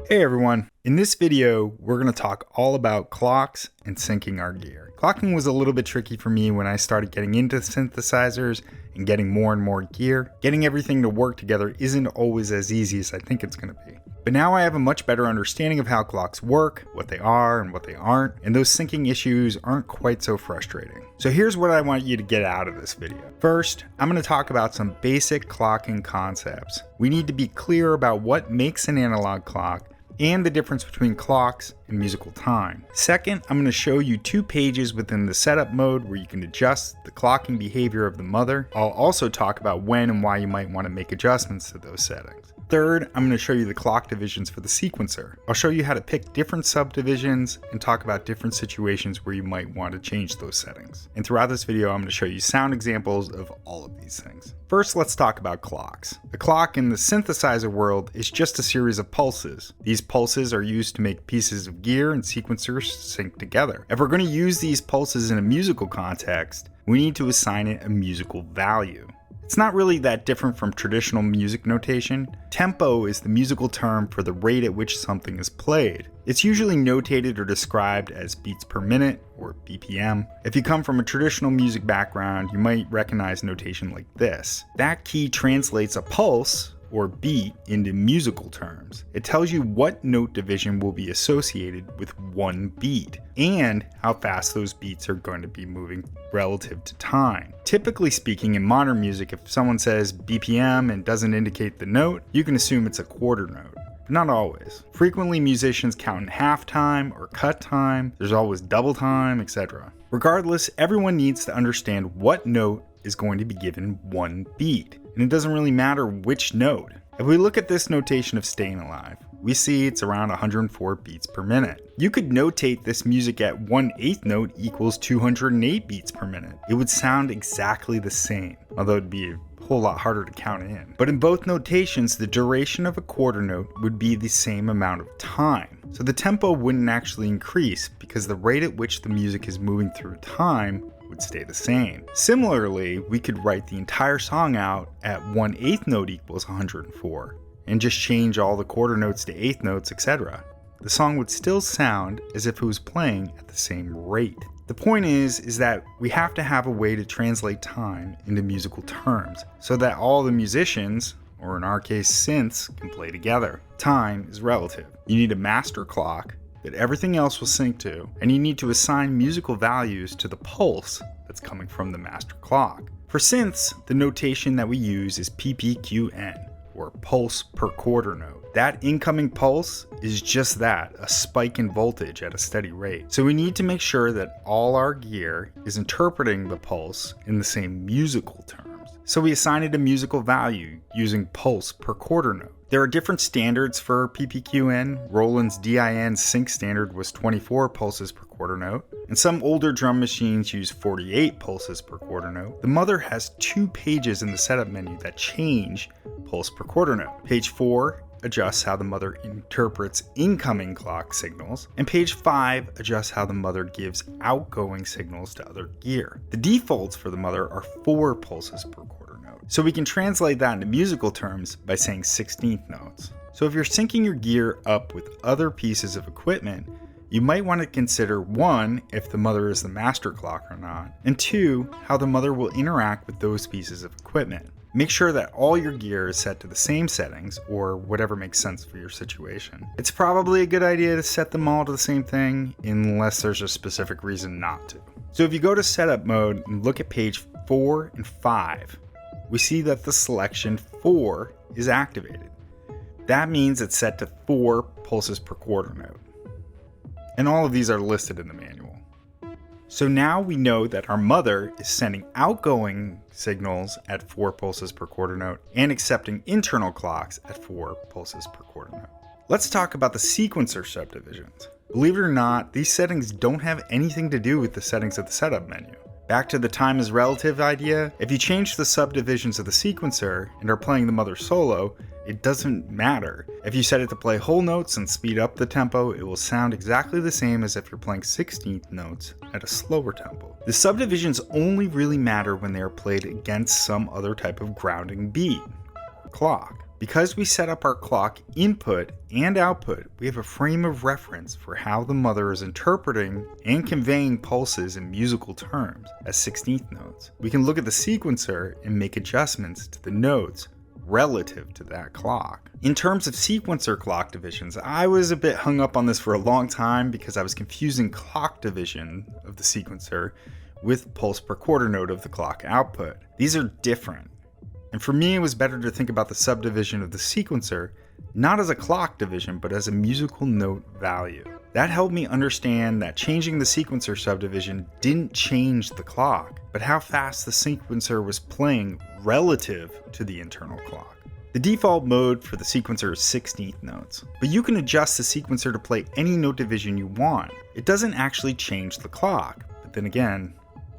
Hey everyone, in this video we're going to talk all about clocks and syncing our gear. Clocking was a little bit tricky for me when I started getting into synthesizers and getting more and more gear. Getting everything to work together isn't always as easy as I think it's going to be. But now I have a much better understanding of how clocks work, what they are and what they aren't, and those syncing issues aren't quite so frustrating. So here's what I want you to get out of this video. First, I'm going to talk about some basic clocking concepts. We need to be clear about what makes an analog clock and the difference between clocks and musical time. Second, I'm going to show you 2 pages within the setup mode where you can adjust the clocking behavior of the mother. I'll also talk about when and why you might want to make adjustments to those settings. Third, I'm going to show you the clock divisions for the sequencer. I'll show you how to pick different subdivisions and talk about different situations where you might want to change those settings. And throughout this video, I'm going to show you sound examples of all of these things. First, let's talk about clocks. A clock in the synthesizer world is just a series of pulses. These pulses are used to make pieces of gear and sequencers sync together. If we're going to use these pulses in a musical context, we need to assign it a musical value. It's not really that different from traditional music notation. Tempo is the musical term for the rate at which something is played. It's usually notated or described as beats per minute, or BPM. If you come from a traditional music background, you might recognize notation like this. That key translates a pulse, or beat, into musical terms. It tells you what note division will be associated with one beat, and how fast those beats are going to be moving relative to time. Typically speaking, in modern music, if someone says BPM and doesn't indicate the note, you can assume it's a quarter note. Not always. Frequently, musicians count in half time or cut time, there's always double time, etc. Regardless, everyone needs to understand what note is going to be given one beat, and it doesn't really matter which note. If we look at this notation of staying alive, we see it's around 104 beats per minute. You could notate this music at 1/8 note equals 208 beats per minute. It would sound exactly the same, although it'd be a whole lot harder to count in. But in both notations, the duration of a quarter note would be the same amount of time. So the tempo wouldn't actually increase because the rate at which the music is moving through time would stay the same. Similarly, we could write the entire song out at 1/8 note equals 104 and just change all the quarter notes to eighth notes, etc. The song would still sound as if it was playing at the same rate. The point is that we have to have a way to translate time into musical terms so that all the musicians, or in our case synths, can play together. Time is relative. You need a master clock that everything else will sync to, and you need to assign musical values to the pulse that's coming from the master clock. For synths, the notation that we use is PPQN, or pulse per quarter note. That incoming pulse is just that, a spike in voltage at a steady rate. So we need to make sure that all our gear is interpreting the pulse in the same musical terms. So we assign it a musical value using pulse per quarter note. There are different standards for PPQN. Roland's DIN sync standard was 24 pulses per quarter note, and some older drum machines use 48 pulses per quarter note. The Mother has 2 pages in the setup menu that change pulse per quarter note. Page 4 adjusts how the Mother interprets incoming clock signals, and page 5 adjusts how the Mother gives outgoing signals to other gear. The defaults for the Mother are 4 pulses per quarter note. So we can translate that into musical terms by saying 16th notes. So if you're syncing your gear up with other pieces of equipment, you might want to consider 1, if the Mother is the master clock or not, and 2, how the Mother will interact with those pieces of equipment. Make sure that all your gear is set to the same settings, or whatever makes sense for your situation. It's probably a good idea to set them all to the same thing, unless there's a specific reason not to. So if you go to setup mode and look at page 4 and 5, we see that the selection 4 is activated. That means it's set to 4 pulses per quarter note. And all of these are listed in the manual. So now we know that our Mother is sending outgoing signals at 4 pulses per quarter note and accepting internal clocks at 4 pulses per quarter note. Let's talk about the sequencer subdivisions. Believe it or not, these settings don't have anything to do with the settings of the setup menu. Back to the time is relative idea, if you change the subdivisions of the sequencer and are playing the Mother solo, it doesn't matter. If you set it to play whole notes and speed up the tempo, it will sound exactly the same as if you're playing 16th notes at a slower tempo. The subdivisions only really matter when they are played against some other type of grounding beat, or clock. Because we set up our clock input and output, we have a frame of reference for how the mother is interpreting and conveying pulses in musical terms as 16th notes. We can look at the sequencer and make adjustments to the notes relative to that clock. In terms of sequencer clock divisions, I was a bit hung up on this for a long time because I was confusing clock division of the sequencer with pulse per quarter note of the clock output. These are different. And for me, it was better to think about the subdivision of the sequencer not as a clock division, but as a musical note value. That helped me understand that changing the sequencer subdivision didn't change the clock, but how fast the sequencer was playing relative to the internal clock. The default mode for the sequencer is 16th notes, but you can adjust the sequencer to play any note division you want. It doesn't actually change the clock, but then again,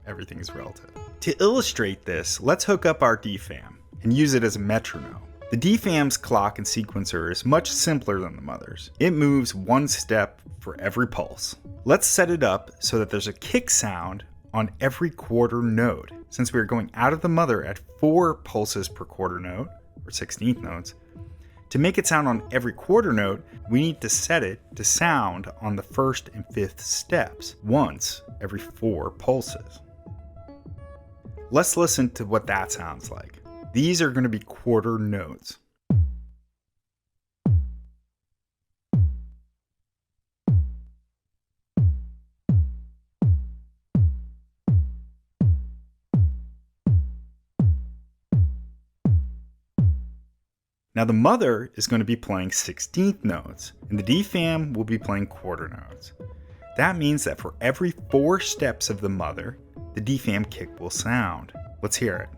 everything is relative. To illustrate this, let's hook up our DFAM and use it as a metronome. The DFAM's clock and sequencer is much simpler than the mother's. It moves one step for every pulse. Let's set it up so that there's a kick sound on every quarter note. Since we are going out of the mother at 4 pulses per quarter note, or 16th notes, to make it sound on every quarter note, we need to set it to sound on the 1st and 5th steps once every 4 pulses. Let's listen to what that sounds like. These are going to be quarter notes. Now the mother is going to be playing 16th notes, and the DFAM will be playing quarter notes. That means that for every 4 steps of the mother, the DFAM kick will sound. Let's hear it.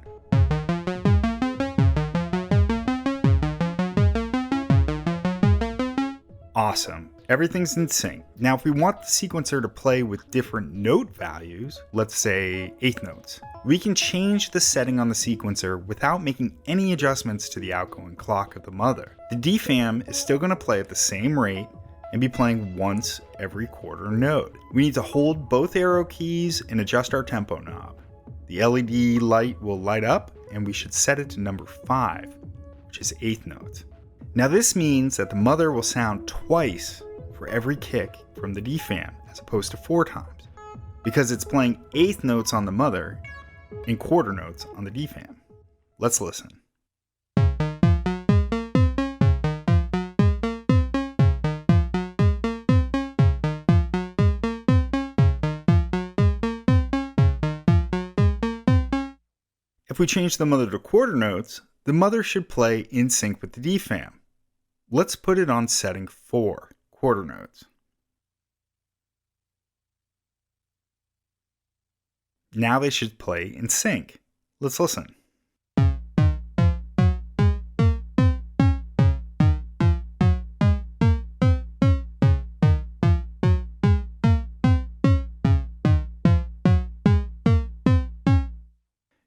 Awesome. Everything's in sync. Now if we want the sequencer to play with different note values, let's say 8th notes, we can change the setting on the sequencer without making any adjustments to the outgoing clock of the mother. The DFAM is still going to play at the same rate and be playing once every quarter note. We need to hold both arrow keys and adjust our tempo knob. The LED light will light up and we should set it to number 5, which is 8th notes. Now this means that the mother will sound twice for every kick from the DFAM as opposed to 4 times, because it's playing 8th notes on the mother and quarter notes on the DFAM. Let's listen. If we change the mother to quarter notes, the mother should play in sync with the DFAM. Let's put it on setting 4, quarter notes. Now they should play in sync. Let's listen.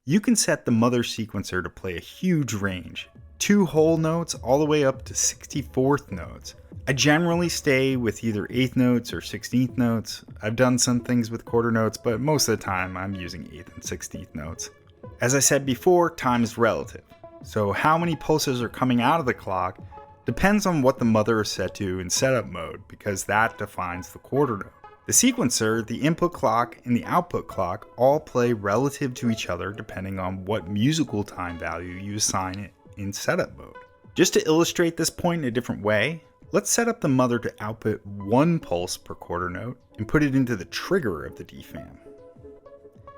You can set the mother sequencer to play a huge range, 2 whole notes all the way up to 64th notes. I generally stay with either 8th notes or 16th notes. I've done some things with quarter notes, but most of the time I'm using 8th and 16th notes. As I said before, time is relative. So how many pulses are coming out of the clock depends on what the mother is set to in setup mode, because that defines the quarter note. The sequencer, the input clock, and the output clock all play relative to each other depending on what musical time value you assign it in setup mode. Just to illustrate this point in a different way, let's set up the mother to output 1 pulse per quarter note and put it into the trigger of the DFAM.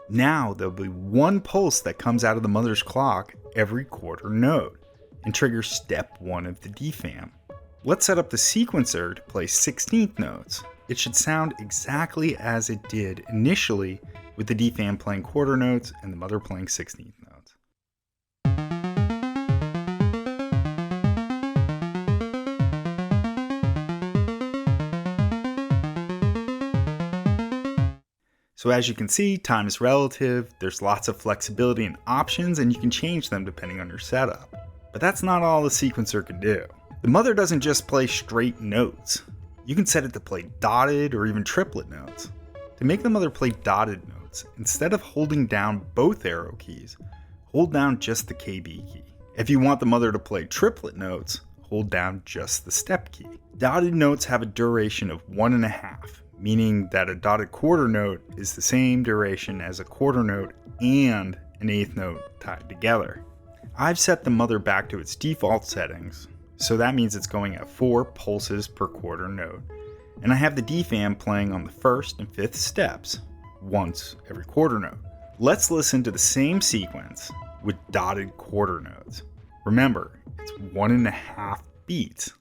Now there'll be 1 pulse that comes out of the mother's clock every quarter note and triggers step 1 of the DFAM. Let's set up the sequencer to play 16th notes. It should sound exactly as it did initially, with the DFAM playing quarter notes and the mother playing 16th notes. So as you can see, time is relative, there's lots of flexibility and options, and you can change them depending on your setup. But that's not all the sequencer can do. The mother doesn't just play straight notes. You can set it to play dotted or even triplet notes. To make the mother play dotted notes, instead of holding down both arrow keys, hold down just the KB key. If you want the mother to play triplet notes, hold down just the step key. Dotted notes have a duration of 1.5, meaning that a dotted quarter note is the same duration as a quarter note and an eighth note tied together. I've set the mother back to its default settings, so that means it's going at 4 pulses per quarter note. And I have the DFAM playing on the first and fifth steps, once every quarter note. Let's listen to the same sequence with dotted quarter notes. Remember, it's 1.5 beats.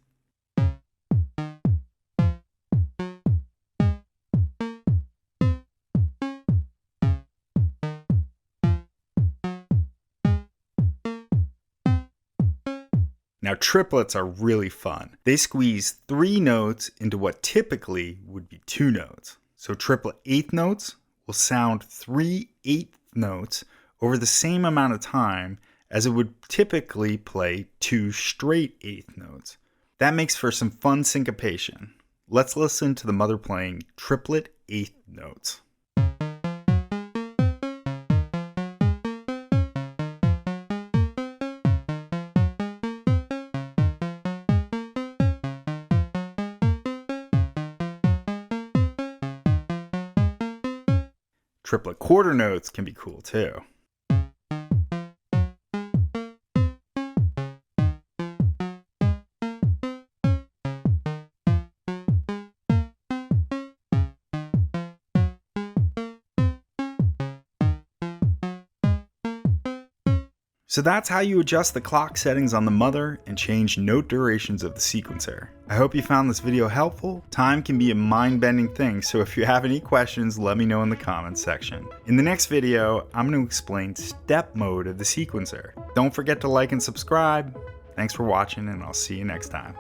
Now triplets are really fun. They squeeze 3 notes into what typically would be 2 notes. So triplet eighth notes will sound 3 eighth notes over the same amount of time as it would typically play 2 straight eighth notes. That makes for some fun syncopation. Let's listen to the mother playing triplet eighth notes. Triplet quarter notes can be cool too. So that's how you adjust the clock settings on the mother and change note durations of the sequencer. I hope you found this video helpful. Time can be a mind-bending thing, so if you have any questions, let me know in the comments section. In the next video, I'm going to explain step mode of the sequencer. Don't forget to like and subscribe. Thanks for watching, and I'll see you next time.